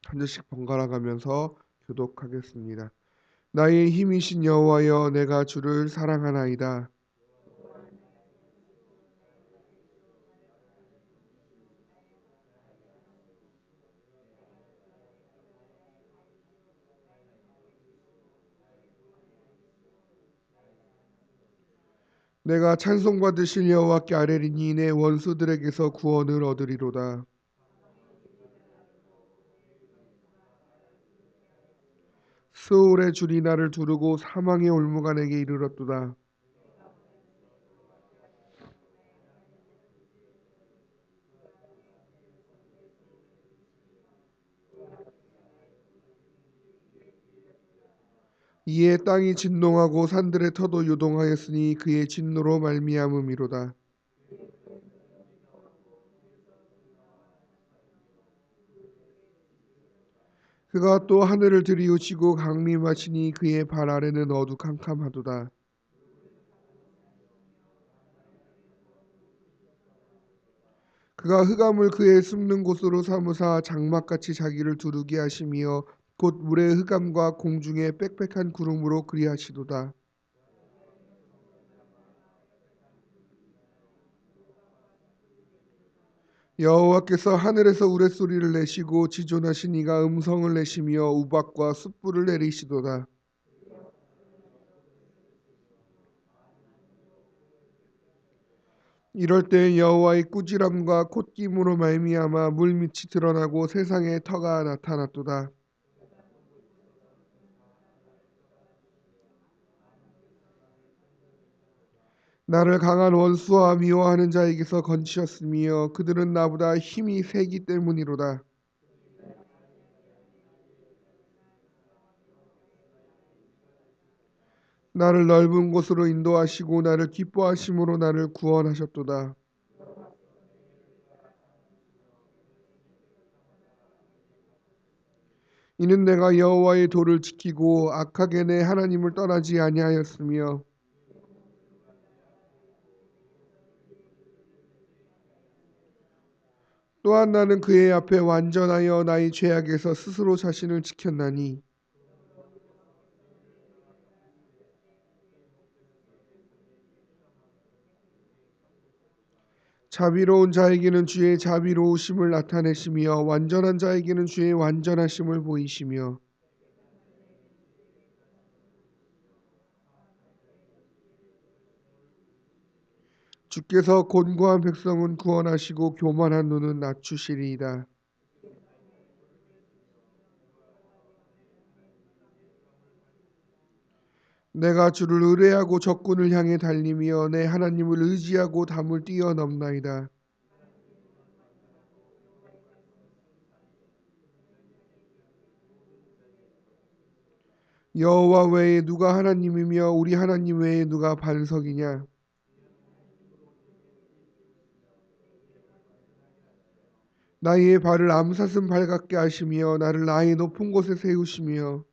한 절씩 번갈아 가면서 교독하겠습니다. 나의 힘이신 여호와여, 내가 주를 사랑하나이다. 내가 찬송받으실 여호와께 아뢰리니 내 원수들에게서 구원을 얻으리로다. 스올의 줄이 나를 두르고 사망의 올무가 내게 이르렀도다. 이에 땅이 진동하고 산들의 터도 요동하였으니 그의 진노로 말미암음이로다. 그가 또 하늘을 들이우시고 강림하시니 그의 발 아래는 어두캄캄하도다. 그가 흑암을 그의 숨는 곳으로 삼으사 장막같이 자기를 두르게 하시며 곧 물의 흑암과 공중의 빽빽한 구름으로 그리하시도다. 여호와께서 하늘에서 우레소리를 내시고 지존하신 이가 음성을 내시며 우박과 숯불을 내리시도다. 이럴 때 여호와의 꾸지람과 콧김으로 말미암아 물밑이 드러나고 세상에 터가 나타났도다. 나를 강한 원수와 미워하는 자에게서 건지셨으며 그들은 나보다 힘이 세기 때문이로다. 나를 넓은 곳으로 인도하시고 나를 기뻐하심으로 나를 구원하셨도다. 이는 내가 여호와의 도를 지키고 악하게 내 하나님을 떠나지 아니하였으며 또한 나는 그의 앞에 완전하여 나의 죄악에서 스스로 자신을 지켰나니 자비로운 자에게는 주의 자비로우심을 나타내시며 완전한 자에게는 주의 완전하심을 보이시며 주께서 곤고한 백성은 구원하시고 교만한 눈은 낮추시리이다. 내가 주를 의뢰하고 적군을 향해 달리며 내 하나님을 의지하고 담을 뛰어넘나이다. 여호와 외에 누가 하나님이며 우리 하나님 외에 누가 반석이냐? 나의 발을 암사슴 발 같게 하시며 나를 나의 높은 곳에 세우시며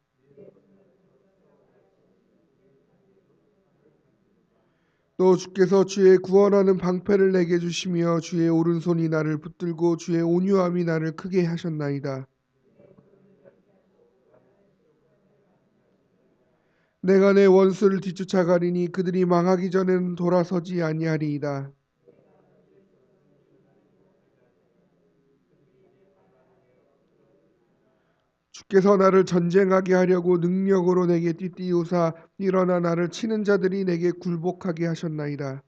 또 주께서 주의 구원하는 방패를 내게 주시며 주의 오른손이 나를 붙들고 주의 온유함이 나를 크게 하셨나이다. 내가 내 원수를 뒤쫓아가리니 그들이 망하기 전에는 돌아서지 아니하리이다. 주께서 나를 전쟁하게 하려고 능력으로 내게 띠띠우사 일어나 나를 치는 자들이 내게 굴복하게 하셨나이다.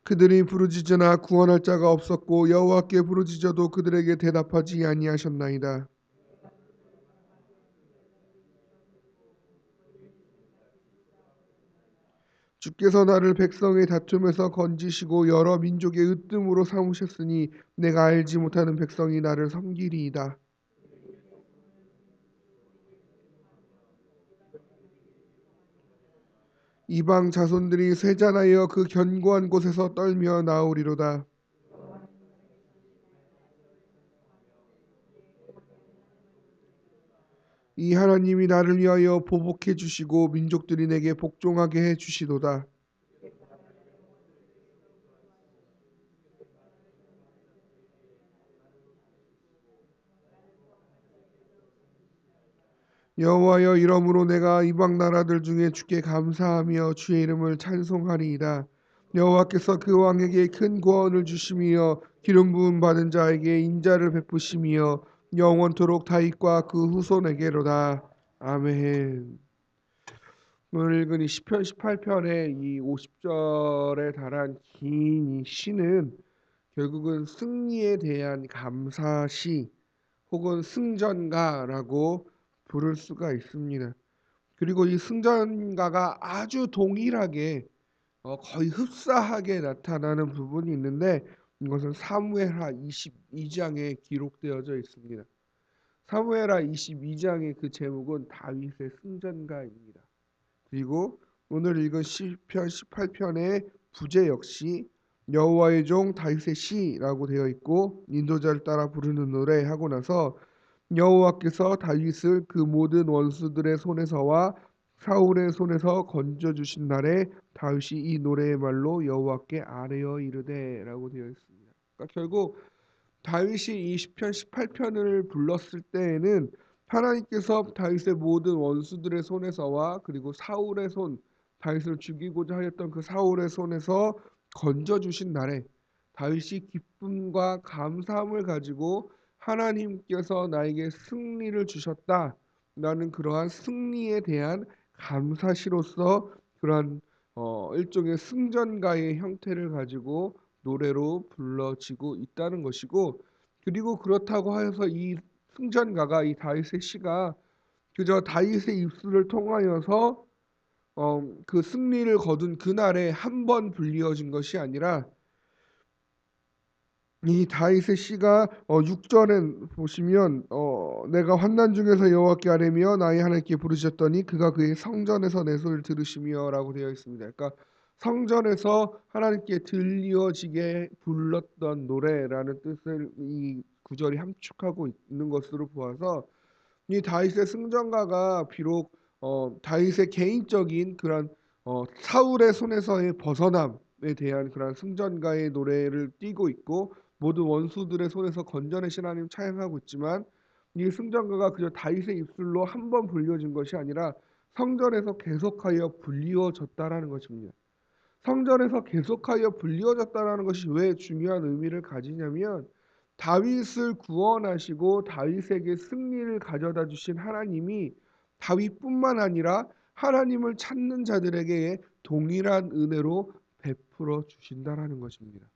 그들이 부르짖으나 구원할 자가 없었고 여호와께 부르짖어도 그들에게 대답하지 아니하셨나이다. 주께서 나를 백성의 다툼에서 건지시고 여러 민족의 으뜸으로 삼으셨으니 내가 알지 못하는 백성이 나를 섬기리이다. 이방 자손들이 쇠잔하여 그 견고한 곳에서 떨며 나오리로다. 이 하나님이 나를 위하여 보복해 주시고 민족들이 내게 복종하게 해 주시도다. 여호와여, 이러므로 내가 이방 나라들 중에 주께 감사하며 주의 이름을 찬송하리이다. 여호와께서 그 왕에게 큰 구원을 주시며 기름 부음 받은 자에게 인자를 베푸시며 영원토록 다윗과 그 후손에게로다. 아멘. 오늘 읽은 이 시편 18편의 이 50절에 달한 긴 이 시는 결국은 승리에 대한 감사시 혹은 승전가라고 부를 수가 있습니다. 그리고 이 승전가가 아주 동일하게 거의 흡사하게 나타나는 부분이 있는데 이것은 사무엘하 22장에 기록되어져 있습니다. 사무엘하 22장의 그 제목은 다윗의 승전가입니다. 그리고 오늘 읽은 시편 18편의 부제 역시 여호와의 종 다윗의 시라고 되어 있고 인도자를 따라 부르는 노래 하고 나서 여호와께서 다윗을 그 모든 원수들의 손에서와 사울의 손에서 건져 주신 날에 다윗이 이 노래의 말로 여호와께 아뢰어 이르되라고 되어 있습니다. 그러니까 결국 다윗이 이 시편 18편을 불렀을 때에는 하나님께서 다윗의 모든 원수들의 손에서와 그리고 사울의 손, 다윗을 죽이고자 하였던 그 사울의 손에서 건져 주신 날에 다윗이 기쁨과 감사함을 가지고 하나님께서 나에게 승리를 주셨다라는 그러한 승리에 대한 감사시로서 그러한 일종의 승전가의 형태를 가지고 노래로 불러지고 있다는 것이고, 그리고 그렇다고 해서 이 승전가가 이 다윗의 시가 그저 다윗의 입술을 통하여서 그 승리를 거둔 그날에 한 번 불리어진 것이 아니라 이 다윗의 시가 6절에 보시면 내가 환난 중에서 여호와께 아뢰며 나의 하나님께 부르셨더니 그가 그의 성전에서 내 소리를 들으시며라고 되어 있습니다. 그러니까 성전에서 하나님께 들려지게 불렀던 노래라는 뜻을 이 구절이 함축하고 있는 것으로 보아서 이 다윗의 승전가가 비록 다윗의 개인적인 그런 사울의 손에서의 벗어남에 대한 그런 승전가의 노래를 띠고 있고 모든 원수들의 손에서 건져내신 하나님 찬양하고 있지만 이 승전가가 그저 다윗의 입술로 한 번 불려진 것이 아니라 성전에서 계속하여 불리워졌다라는 것입니다. 성전에서 계속하여 불리워졌다라는 것이 왜 중요한 의미를 가지냐면 다윗을 구원하시고 다윗에게 승리를 가져다 주신 하나님이 다윗뿐만 아니라 하나님을 찾는 자들에게 동일한 은혜로 베풀어 주신다라는 것입니다.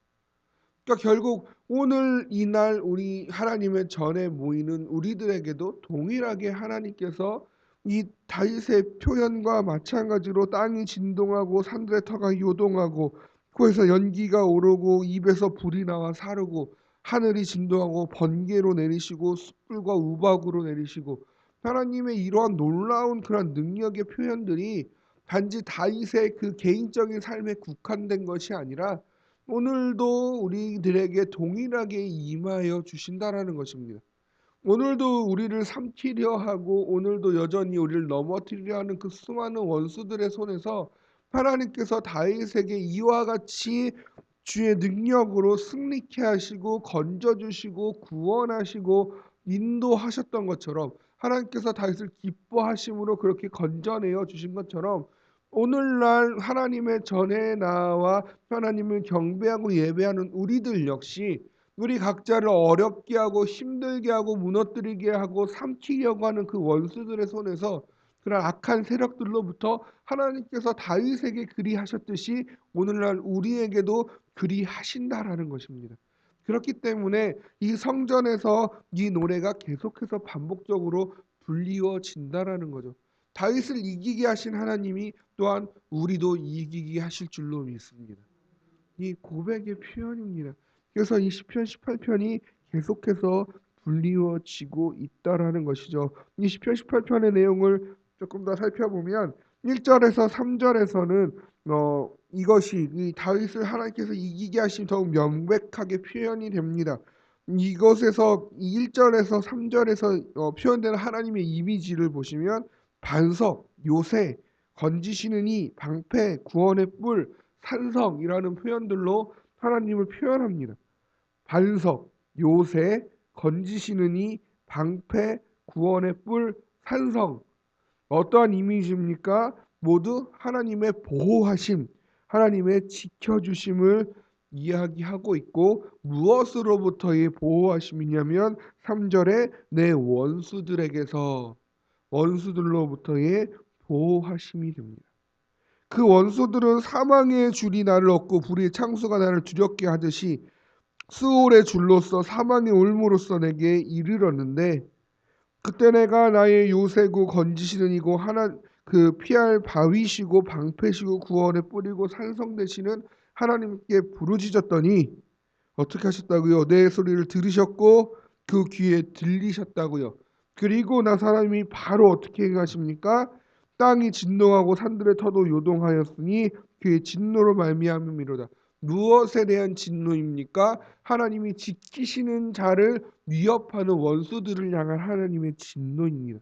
그러니까 결국 오늘 이날 우리 하나님의 전에 모이는 우리들에게도 동일하게 하나님께서 이 다윗의 표현과 마찬가지로 땅이 진동하고 산들의 터가 요동하고 코에서 연기가 오르고 입에서 불이 나와 사르고 하늘이 진동하고 번개로 내리시고 숯불과 우박으로 내리시고 하나님의 이러한 놀라운 그런 능력의 표현들이 단지 다윗의 그 개인적인 삶에 국한된 것이 아니라 오늘도 우리들에게 동일하게 임하여 주신다라는 것입니다. 오늘도 우리를 삼키려 하고 오늘도 여전히 우리를 넘어뜨리려 하는 그 수많은 원수들의 손에서 하나님께서 다윗에게 이와 같이 주의 능력으로 승리케 하시고 건져주시고 구원하시고 인도하셨던 것처럼 하나님께서 다윗을 기뻐하심으로 그렇게 건져내어 주신 것처럼 오늘날 하나님의 전에 나와 하나님을 경배하고 예배하는 우리들 역시 우리 각자를 어렵게 하고 힘들게 하고 무너뜨리게 하고 삼키려고 하는 그 원수들의 손에서 그런 악한 세력들로부터 하나님께서 다윗에게 그리하셨듯이 오늘날 우리에게도 그리하신다라는 것입니다. 그렇기 때문에 이 성전에서 이 노래가 계속해서 반복적으로 불리워진다라는 거죠. 다윗을 이기게 하신 하나님이 또한 우리도 이기게 하실 줄로 믿습니다. 이 고백의 표현입니다. 그래서 이 시편 18편이 계속해서 불리워지고 있다라는 것이죠. 이 시편 18편의 내용을 조금 더 살펴보면 1절에서 3절에서는 이것이 이 다윗을 하나님께서 이기게 하신 더욱 명백하게 표현이 됩니다. 이것에서 1절에서 3절에서 표현되는 하나님의 이미지를 보시면 반석, 요새, 건지시는 이, 방패, 구원의 뿔, 산성이라는 표현들로 하나님을 표현합니다. 반석, 요새, 건지시는 이, 방패, 구원의 뿔, 산성 어떠한 이미지입니까? 모두 하나님의 보호하심, 하나님의 지켜주심을 이야기하고 있고, 무엇으로부터의 보호하심이냐면 3절에 내 원수들로부터의 보호하심이 됩니다. 그 원수들은 사망의 줄이 나를 얻고 불의의 창수가 나를 두렵게 하듯이 수올의 줄로서 사망의 올무로서 내게 이르렀는데, 그때 내가 나의 요새고 건지시는 이고 하나 그 피할 바위시고 방패시고 구원의 뿌리고 산성 되시는 하나님께 부르짖었더니 어떻게 하셨다고요? 내 소리를 들으셨고 그 귀에 들리셨다고요. 그리고 나 사람이 바로 어떻게 행하십니까? 땅이 진동하고 산들의 터도 요동하였으니 그의 진노로 말미암음이로다. 무엇에 대한 진노입니까? 하나님이 지키시는 자를 위협하는 원수들을 향한 하나님의 진노입니다.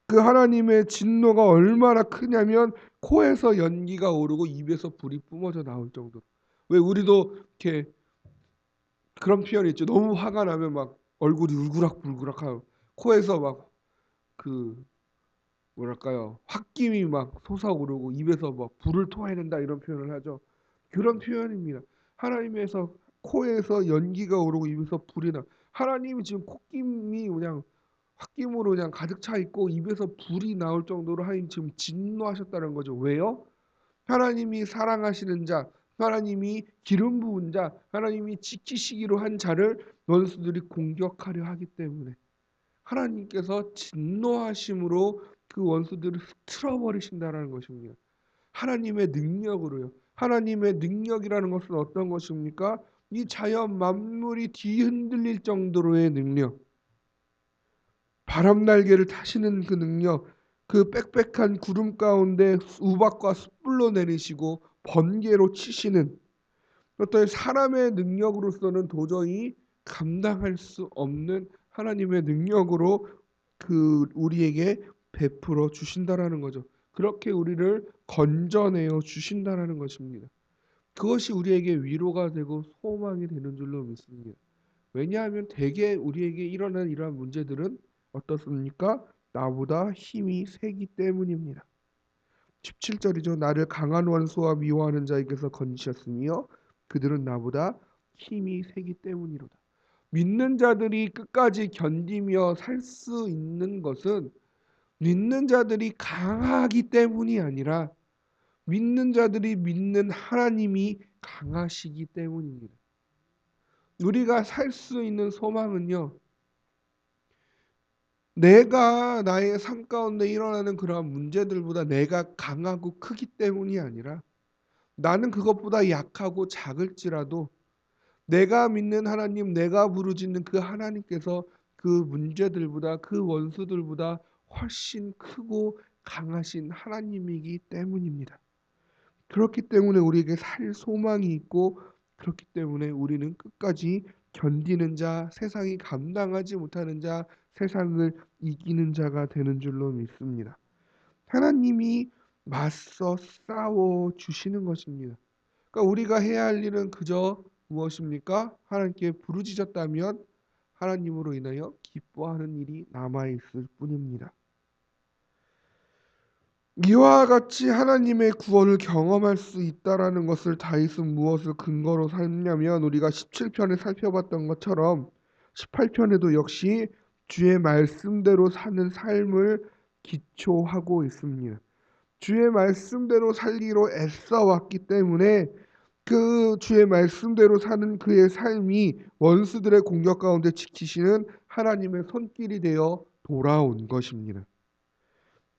그 하나님의 진노가 얼마나 크냐면 코에서 연기가 오르고 입에서 불이 뿜어져 나올 정도로. 왜 우리도 이렇게 그런 표현이 있죠. 너무 화가 나면 막 얼굴이 울그락불그락하고 코에서 막 그 뭐랄까요, 홧김이 막 솟아오르고 입에서 막 불을 토해낸다 이런 표현을 하죠. 그런 표현입니다. 하나님에서 코에서 연기가 오르고 입에서 불이 나. 하나님이 지금 콧김이 그냥 홧김으로 그냥 가득 차 있고 입에서 불이 나올 정도로 하나님 지금 진노하셨다는 거죠. 왜요? 하나님이 사랑하시는 자, 하나님이 기름 부은 자, 하나님이 지키시기로 한 자를 원수들이 공격하려 하기 때문에 하나님께서 진노하심으로 그 원수들을 흩트러 버리신다라는 것입니다. 하나님의 능력으로요. 하나님의 능력이라는 것은 어떤 것입니까? 이 자연 만물이 뒤흔들릴 정도로의 능력, 바람 날개를 타시는 그 능력, 그 빽빽한 구름 가운데 우박과 숯불로 내리시고 번개로 치시는 어떤 사람의 능력으로서는 도저히 감당할 수 없는 하나님의 능력으로 그 우리에게 베풀어 주신다라는 거죠. 그렇게 우리를 건져내어 주신다라는 것입니다. 그것이 우리에게 위로가 되고 소망이 되는 줄로 믿습니다. 왜냐하면 대개 우리에게 일어난 이러한 문제들은 어떻습니까? 나보다 힘이 세기 때문입니다. 17절이죠. 나를 강한 원수와 미워하는 자에게서 건지셨으며 그들은 나보다 힘이 세기 때문이로다. 믿는 자들이 끝까지 견디며 살 수 있는 것은 믿는 자들이 강하기 때문이 아니라 믿는 자들이 믿는 하나님이 강하시기 때문입니다. 우리가 살 수 있는 소망은요, 내가 나의 삶 가운데 일어나는 그러한 문제들보다 내가 강하고 크기 때문이 아니라 나는 그것보다 약하고 작을지라도 내가 믿는 하나님, 내가 부르짖는 그 하나님께서 그 문제들보다 그 원수들보다 훨씬 크고 강하신 하나님이기 때문입니다. 그렇기 때문에 우리에게 살 소망이 있고, 그렇기 때문에 우리는 끝까지 견디는 자, 세상이 감당하지 못하는 자, 세상을 이기는 자가 되는 줄로 믿습니다. 하나님이 맞서 싸워 주시는 것입니다. 그러니까 우리가 해야 할 일은 그저 무엇입니까? 하나님께 부르짖었다면 하나님으로 인하여 기뻐하는 일이 남아 있을 뿐입니다. 이와 같이 하나님의 구원을 경험할 수 있다라는 것을 다윗은 무엇을 근거로 삼냐면 우리가 17편에 살펴봤던 것처럼 18편에도 역시 주의 말씀대로 사는 삶을 기초하고 있습니다. 주의 말씀대로 살기로 애써 왔기 때문에 그 주의 말씀대로 사는 그의 삶이 원수들의 공격 가운데 지키시는 하나님의 손길이 되어 돌아온 것입니다.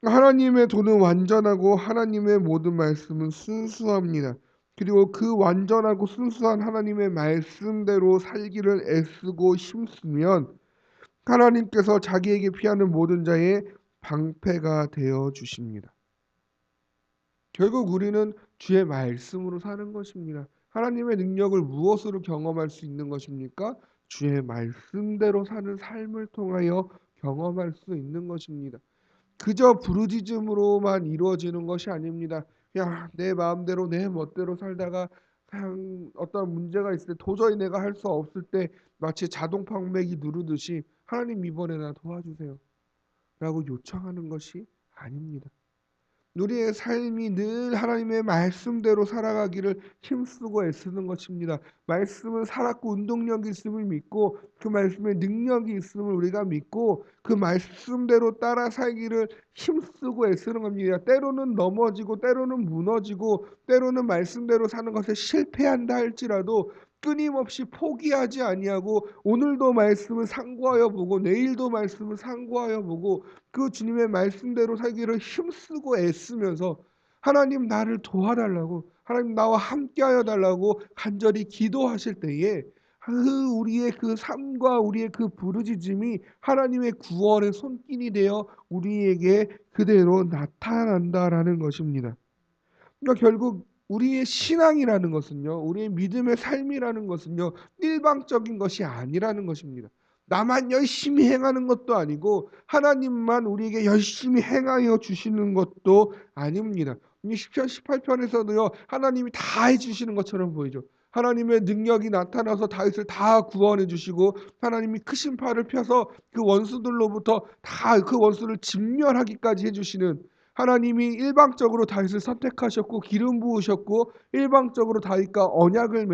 하나님의 도는 완전하고 하나님의 모든 말씀은 순수합니다. 그리고 그 완전하고 순수한 하나님의 말씀대로 살기를 애쓰고 힘쓰면 하나님께서 자기에게 피하는 모든 자의 방패가 되어 주십니다. 결국 우리는 주의 말씀으로 사는 것입니다. 하나님의 능력을 무엇으로 경험할 수 있는 것입니까? 주의 말씀대로 사는 삶을 통하여 경험할 수 있는 것입니다. 그저 부르짖음으로만 이루어지는 것이 아닙니다. 그냥 내 마음대로 내 멋대로 살다가 그냥 어떤 문제가 있을 때 도저히 내가 할 수 없을 때 마치 자동 방매기 누르듯이 하나님 이번에 나 도와주세요 라고 요청하는 것이 아닙니다. 우리의 삶이 늘 하나님의 말씀대로 살아가기를 힘쓰고 애쓰는 것입니다. 말씀은 살았고 운동력이 있음을 믿고 그 말씀에 능력이 있음을 우리가 믿고 그 말씀대로 따라 살기를 힘쓰고 애쓰는 겁니다. 때로는 넘어지고 때로는 무너지고 때로는 말씀대로 사는 것에 실패한다 할지라도 끊임없이 포기하지 아니하고 오늘도 말씀을 상고하여 보고 내일도 말씀을 상고하여 보고 그 주님의 말씀대로 살기를 힘쓰고 애쓰면서 하나님 나를 도와달라고 하나님 나와 함께하여 달라고 간절히 기도하실 때에 우리의 그 삶과 우리의 그 부르짖음이 하나님의 구원의 손길이 되어 우리에게 그대로 나타난다라는 것입니다. 그러니까 결국 우리의 신앙이라는 것은요, 우리의 믿음의 삶이라는 것은요, 일방적인 것이 아니라는 것입니다. 나만 열심히 행하는 것도 아니고 하나님만 우리에게 열심히 행하여 주시는 것도 아닙니다. 이 시편 18편에서도요, 하나님이 다 해주시는 것처럼 보이죠. 하나님의 능력이 나타나서 다윗을 다 구원해 주시고 하나님이 크신 팔을 펴서 그 원수들로부터 다 그 원수를 진멸하기까지 해주시는 하나님이 일방적으로 다윗을 선택하셨고 기름 부으셨고 일방적으로 다윗과 언약을